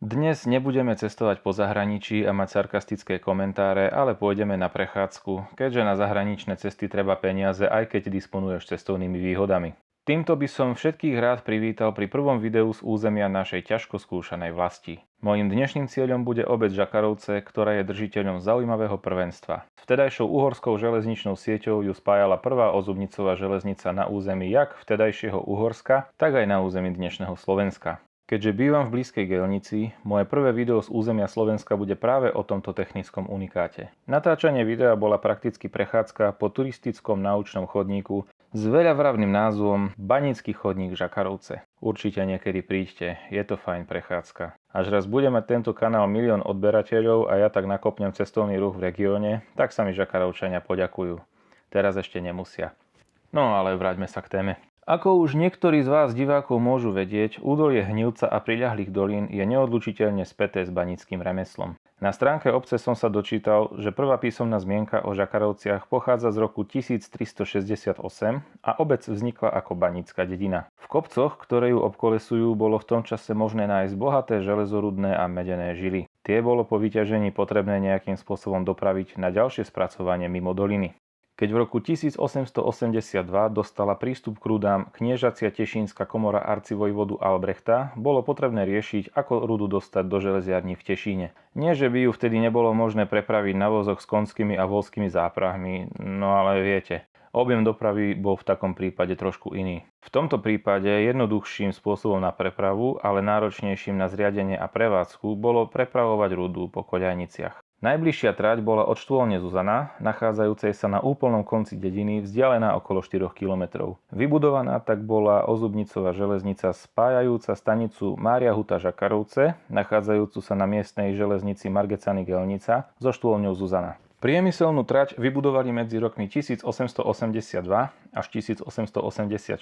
Dnes nebudeme cestovať po zahraničí a mať sarkastické komentáre, ale pôjdeme na prechádzku, keďže na zahraničné cesty treba peniaze, aj keď disponuješ cestovnými výhodami. Týmto by som všetkých rád privítal pri prvom videu z územia našej ťažko skúšanej vlasti. Mojím dnešným cieľom bude obec Žakarovce, ktorá je držiteľom zaujímavého prvenstva. Vtedajšou uhorskou železničnou sieťou ju spájala prvá ozubnicová železnica na území jak vtedajšieho Uhorska, tak aj na území dnešného Slovenska. Keďže bývam v blízkej Gelnici, moje prvé video z územia Slovenska bude práve o tomto technickom unikáte. Natáčanie videa bola prakticky prechádzka po turistickom naučnom chodníku s veľavravným názvom Banícky chodník Žakarovce. Určite niekedy príďte, je to fajn prechádzka. Až raz bude mať tento kanál 1 000 000 odberateľov a ja tak nakopnem cestovný ruch v regióne, tak sa mi Žakarovčania poďakujú. Teraz ešte nemusia. No ale vráťme sa k téme. Ako už niektorí z vás divákov môžu vedieť, údolie Hnilca a priľahlých dolín je neodlučiteľne späté s baníckym remeslom. Na stránke obce som sa dočítal, že prvá písomná zmienka o Žakarovciach pochádza z roku 1368 a obec vznikla ako banícka dedina. V kopcoch, ktoré ju obkolesujú, bolo v tom čase možné nájsť bohaté železorudné a medené žily. Tie bolo po vyťažení potrebné nejakým spôsobom dopraviť na ďalšie spracovanie mimo doliny. Keď v roku 1882 dostala prístup k rudám kniežacia Tešínska komora arcivojvodu Albrechta, bolo potrebné riešiť, ako rudu dostať do železiarní v Tešíne. Nie, že by ju vtedy nebolo možné prepraviť na vozoch s konskými a voľskými záprahmi, no ale viete, objem dopravy bol v takom prípade trošku iný. V tomto prípade jednoduchším spôsobom na prepravu, ale náročnejším na zriadenie a prevádzku bolo prepravovať rudu po koľajniciach. Najbližšia trať bola od štôlne Zuzana, nachádzajúcej sa na úplnom konci dediny, vzdialená okolo 4 km. Vybudovaná tak bola ozubnicová železnica spájajúca stanicu Mária Huta Žakarovce, nachádzajúcu sa na miestnej železnici Margecany Gelnica, so štôlňou Zuzana. Priemyselnú trať vybudovali medzi rokmi 1882 až 1884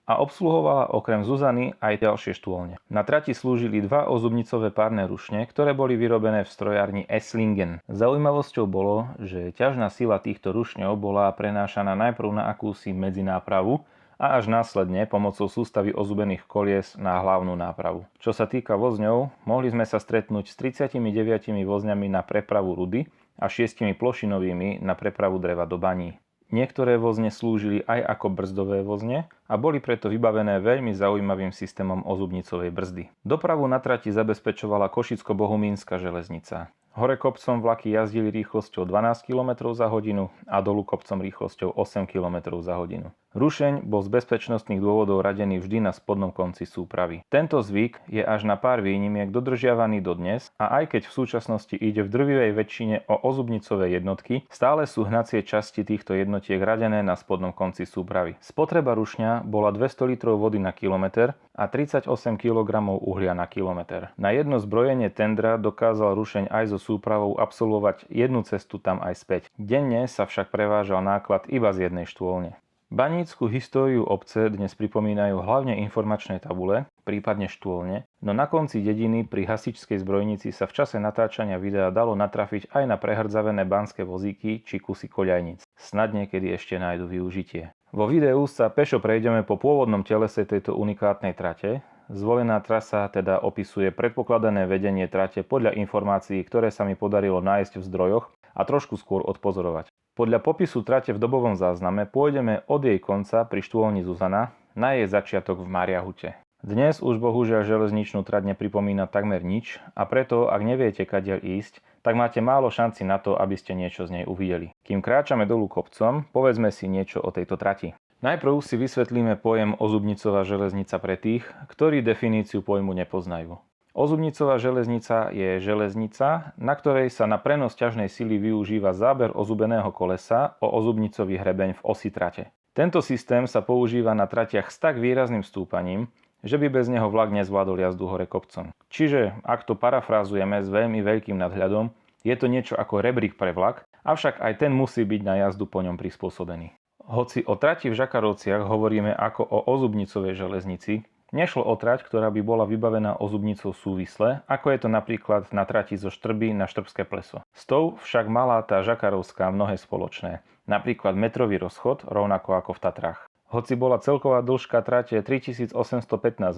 a obsluhovala okrem Zuzany aj ďalšie štôlne. Na trati slúžili dva ozubnicové párne rušne, ktoré boli vyrobené v strojárni Esslingen. Zaujímavosťou bolo, že ťažná sila týchto rušňov bola prenášaná najprv na akúsi medzinápravu a až následne pomocou sústavy ozubených kolies na hlavnú nápravu. Čo sa týka vozňov, mohli sme sa stretnúť s 39 vozňami na prepravu rudy a 6 plošinovými na prepravu dreva do baní. Niektoré vozne slúžili aj ako brzdové vozne a boli preto vybavené veľmi zaujímavým systémom ozubnicovej brzdy. Dopravu na trati zabezpečovala Košicko-Bohumínska železnica. Hore kopcom vlaky jazdili rýchlosťou 12 km za hodinu a dolu kopcom rýchlosťou 8 km za hodinu. Rušeň bol z bezpečnostných dôvodov radený vždy na spodnom konci súpravy. Tento zvyk je až na pár výnimiek dodržiavaný dodnes a aj keď v súčasnosti ide v drvivej väčšine o ozubnicové jednotky, stále sú hnacie časti týchto jednotiek radené na spodnom konci súpravy. Spotreba rušňa bola 200 litrov vody na kilometr a 38 kg uhlia na kilometr. Na jedno zbrojenie tendra dokázal rušeň aj so súpravou absolvovať jednu cestu tam aj späť. Denne sa však prevážal náklad iba z jednej štôlne. Banícku históriu obce dnes pripomínajú hlavne informačné tabule, prípadne štôlne, no na konci dediny pri hasičskej zbrojnici sa v čase natáčania videa dalo natrafiť aj na prehrdzavené banské vozíky či kusy koľajnic. Snad niekedy ešte nájdu využitie. Vo videu sa pešo prejdeme po pôvodnom telese tejto unikátnej trate. Zvolená trasa teda opisuje predpokladané vedenie trate podľa informácií, ktoré sa mi podarilo nájsť v zdrojoch a trošku skôr odpozorovať. Podľa popisu trate v dobovom zázname pôjdeme od jej konca pri štôlni Zuzana na jej začiatok v Máriahute. Dnes už bohužiaľ železničnú trať nepripomína takmer nič a preto, ak neviete kadiaľ ísť, tak máte málo šanci na to, aby ste niečo z nej uvideli. Kým kráčame dolu kopcom, povedzme si niečo o tejto trati. Najprv si vysvetlíme pojem ozubnicová železnica pre tých, ktorí definíciu pojmu nepoznajú. Ozubnicová železnica je železnica, na ktorej sa na prenos ťažnej sily využíva záber ozubeného kolesa o ozubnicový hrebeň v osi trate. Tento systém sa používa na tratiach s tak výrazným stúpaním, že by bez neho vlak nezvládol jazdu hore kopcom. Čiže, ak to parafrázujeme s veľmi veľkým nadhľadom, je to niečo ako rebrík pre vlak, avšak aj ten musí byť na jazdu po ňom prispôsobený. Hoci o trati v Žakarovciach hovoríme ako o ozubnicovej železnici, nešlo o trať, ktorá by bola vybavená ozubnicou súvisle, ako je to napríklad na trati zo Štrby na Štrbské pleso. S tou však mala tá žakarovská mnohé spoločné, napríklad metrový rozchod, rovnako ako v Tatrách. Hoci bola celková dĺžka trate 3815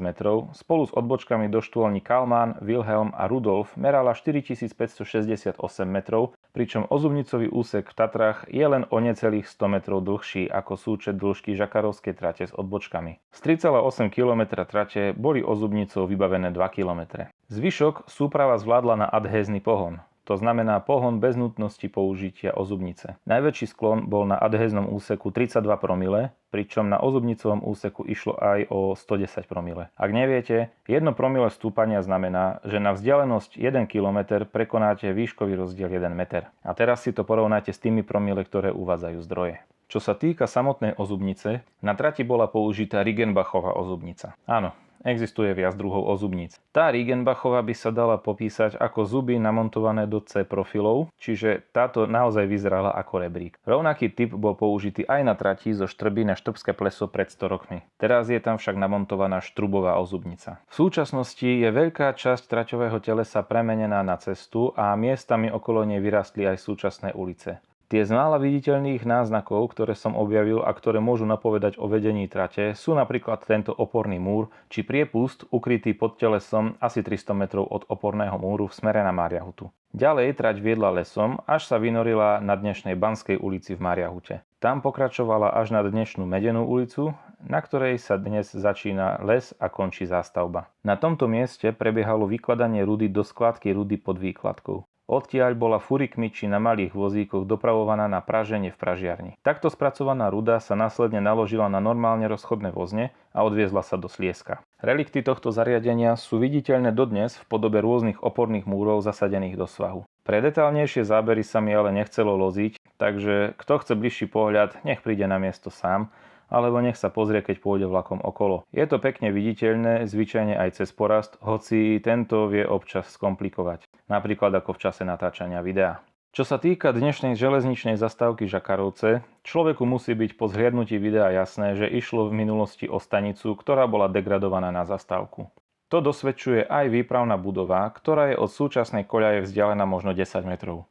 metrov, spolu s odbočkami do štôlní Kalman, Wilhelm a Rudolf merala 4568 metrov, pričom ozubnicový úsek v Tatrách je len o necelých 100 metrov dlhší ako súčet dĺžky žakarovskej trate s odbočkami. Z 3,8 km trate boli ozubnicou vybavené 2 km. Zvyšok súprava zvládla na adhézny pohon. To znamená pohon bez nutnosti použitia ozubnice. Najväčší sklon bol na adhéznom úseku 32 promile, pričom na ozubnicovom úseku išlo aj o 110 promile. Ak neviete, 1 promile stúpania znamená, že na vzdialenosť 1 km prekonáte výškový rozdiel 1 meter. A teraz si to porovnáte s tými promile, ktoré uvádzajú zdroje. Čo sa týka samotnej ozubnice, na trati bola použitá Riggenbachová ozubnica. Áno, existuje viac druhov ozubníc. Tá Riggenbachová by sa dala popísať ako zuby namontované do C profilov, čiže táto naozaj vyzerala ako rebrík. Rovnaký typ bol použitý aj na trati zo Štrby na Štrbské pleso pred 100 rokmi. Teraz je tam však namontovaná štrubová ozubnica. V súčasnosti je veľká časť traťového telesa premenená na cestu a miestami okolo nej vyrastli aj súčasné ulice. Tie z mála viditeľných náznakov, ktoré som objavil a ktoré môžu napovedať o vedení trate, sú napríklad tento oporný múr či priepust ukrytý pod telesom asi 300 metrov od oporného múru v smere na Mariahutu. Ďalej trať viedla lesom, až sa vynorila na dnešnej Banskej ulici v Mariahute. Tam pokračovala až na dnešnú Medenú ulicu, na ktorej sa dnes začína les a končí zástavba. Na tomto mieste prebiehalo vykladanie rudy do skladky rudy pod výkladkou. Odtiaľ bola furikmi či na malých vozíkoch dopravovaná na praženie v pražiarni. Takto spracovaná ruda sa následne naložila na normálne rozchodné vozne a odviezla sa do Slieska. Relikty tohto zariadenia sú viditeľné dodnes v podobe rôznych oporných múrov zasadených do svahu. Pre detailnejšie zábery sa mi ale nechcelo loziť, takže kto chce bližší pohľad, nech príde na miesto sám, alebo nech sa pozrie, keď pôjde vlakom okolo. Je to pekne viditeľné, zvyčajne aj cez porast, hoci tento vie občas skomplikovať. Napríklad ako v čase natáčania videa. Čo sa týka dnešnej železničnej zastávky Žakarovce, človeku musí byť po zhliadnutí videa jasné, že išlo v minulosti o stanicu, ktorá bola degradovaná na zastávku. To dosvedčuje aj výpravná budova, ktorá je od súčasnej koľaje vzdialená možno 10 metrov.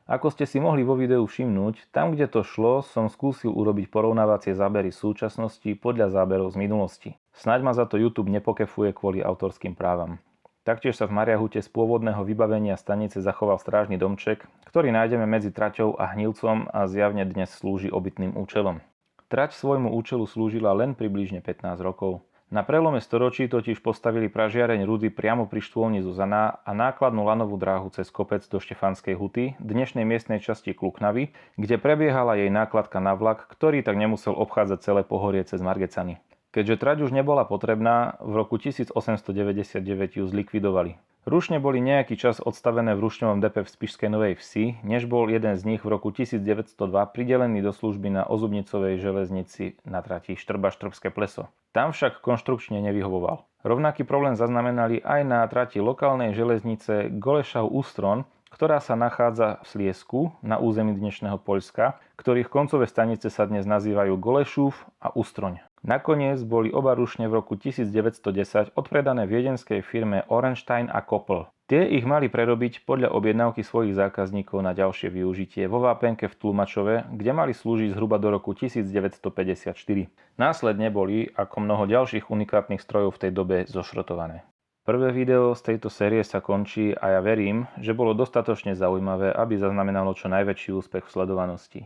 Ako ste si mohli vo videu všimnúť, tam kde to šlo, som skúsil urobiť porovnávacie zábery súčasnosti podľa záberov z minulosti. Snáď ma za to YouTube nepokefuje kvôli autorským právam. Taktiež sa v Mariahute z pôvodného vybavenia stanice zachoval strážny domček, ktorý nájdeme medzi traťou a Hnilcom a zjavne dnes slúži obytným účelom. Trať svojmu účelu slúžila len približne 15 rokov. Na prelome storočí totiž postavili pražiareň rudy priamo pri štôlni Zuzana a nákladnú lanovú dráhu cez kopec do Štefanskej huty, dnešnej miestnej časti Kluknavy, kde prebiehala jej nákladka na vlak, ktorý tak nemusel obchádzať celé pohorie cez Margecany. Keďže trať už nebola potrebná, v roku 1899 ju zlikvidovali. Rušne boli nejaký čas odstavené v rušňovom depe v Spišskej Novej Vsi, než bol jeden z nich v roku 1902 pridelený do služby na ozubnicovej železnici na trati Štrba-Štrbské pleso. Tam však konštrukčne nevyhovoval. Rovnaký problém zaznamenali aj na trati lokálnej železnice Golešov-Ustron, ktorá sa nachádza v Sliesku na území dnešného Poľska, ktorých koncové stanice sa dnes nazývajú Golešúv a Ustroň. Nakoniec boli oba rušne v roku 1910 odpredané viedenskej firme Orenstein a Koppel. Tie ich mali prerobiť podľa objednávky svojich zákazníkov na ďalšie využitie vo Vápenke v Tlumačove, kde mali slúžiť zhruba do roku 1954. Následne boli, ako mnoho ďalších unikátnych strojov v tej dobe, zošrotované. Prvé video z tejto série sa končí a ja verím, že bolo dostatočne zaujímavé, aby zaznamenalo čo najväčší úspech v sledovanosti.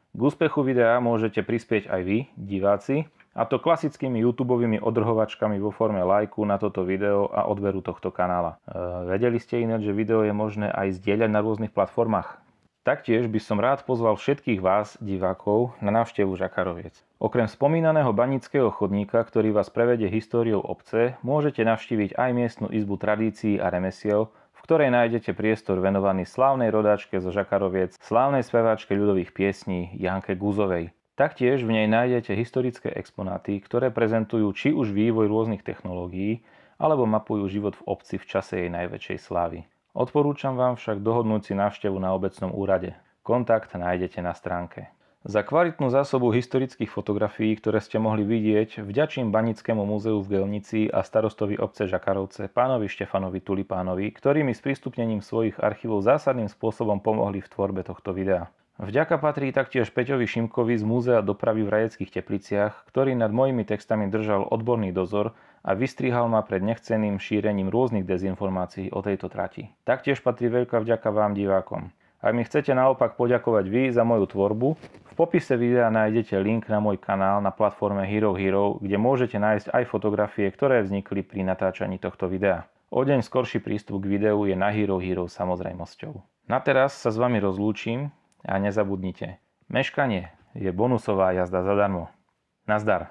K úspechu videa môžete prispieť aj vy, diváci, a to klasickými YouTubeovými odrhovačkami vo forme lajku na toto video a odberu tohto kanála. Vedeli ste ináč, že video je možné aj zdieľať na rôznych platformách? Taktiež by som rád pozval všetkých vás, divákov, na návštevu Žakaroviec. Okrem spomínaného banického chodníka, ktorý vás prevedie históriou obce, môžete navštíviť aj miestnu izbu tradícií a remesiel, v ktorej nájdete priestor venovaný slávnej rodáčke zo Žakaroviec, slávnej speváčke ľudových piesní Janke Guzovej. Taktiež v nej nájdete historické exponáty, ktoré prezentujú či už vývoj rôznych technológií, alebo mapujú život v obci v čase jej najväčšej slávy. Odporúčam vám však dohodnúť si návštevu na obecnom úrade. Kontakt nájdete na stránke. Za kvalitnú zásobu historických fotografií, ktoré ste mohli vidieť, vďačím Banickému múzeu v Gelnici a starostovi obce Žakarovce pánovi Štefanovi Tulipánovi, ktorí mi s prístupnením svojich archívov zásadným spôsobom pomohli v tvorbe tohto videa. Vďaka patrí taktiež Peťovi Šimkovi z Múzea dopravy v Rajeckých Tepliciach, ktorý nad mojimi textami držal odborný dozor a vystrihal ma pred nechceným šírením rôznych dezinformácií o tejto trati. Taktiež patrí veľká vďaka vám divákom. Ak mi chcete naopak poďakovať vy za moju tvorbu, v popise videa nájdete link na môj kanál na platforme Hero Hero, kde môžete nájsť aj fotografie, ktoré vznikli pri natáčaní tohto videa. O deň skorší prístup k videu je na Hero Hero samozrejmosťou. Na teraz sa s vami rozlúčim a nezabudnite, meškanie je bonusová jazda zadarmo. Nazdar.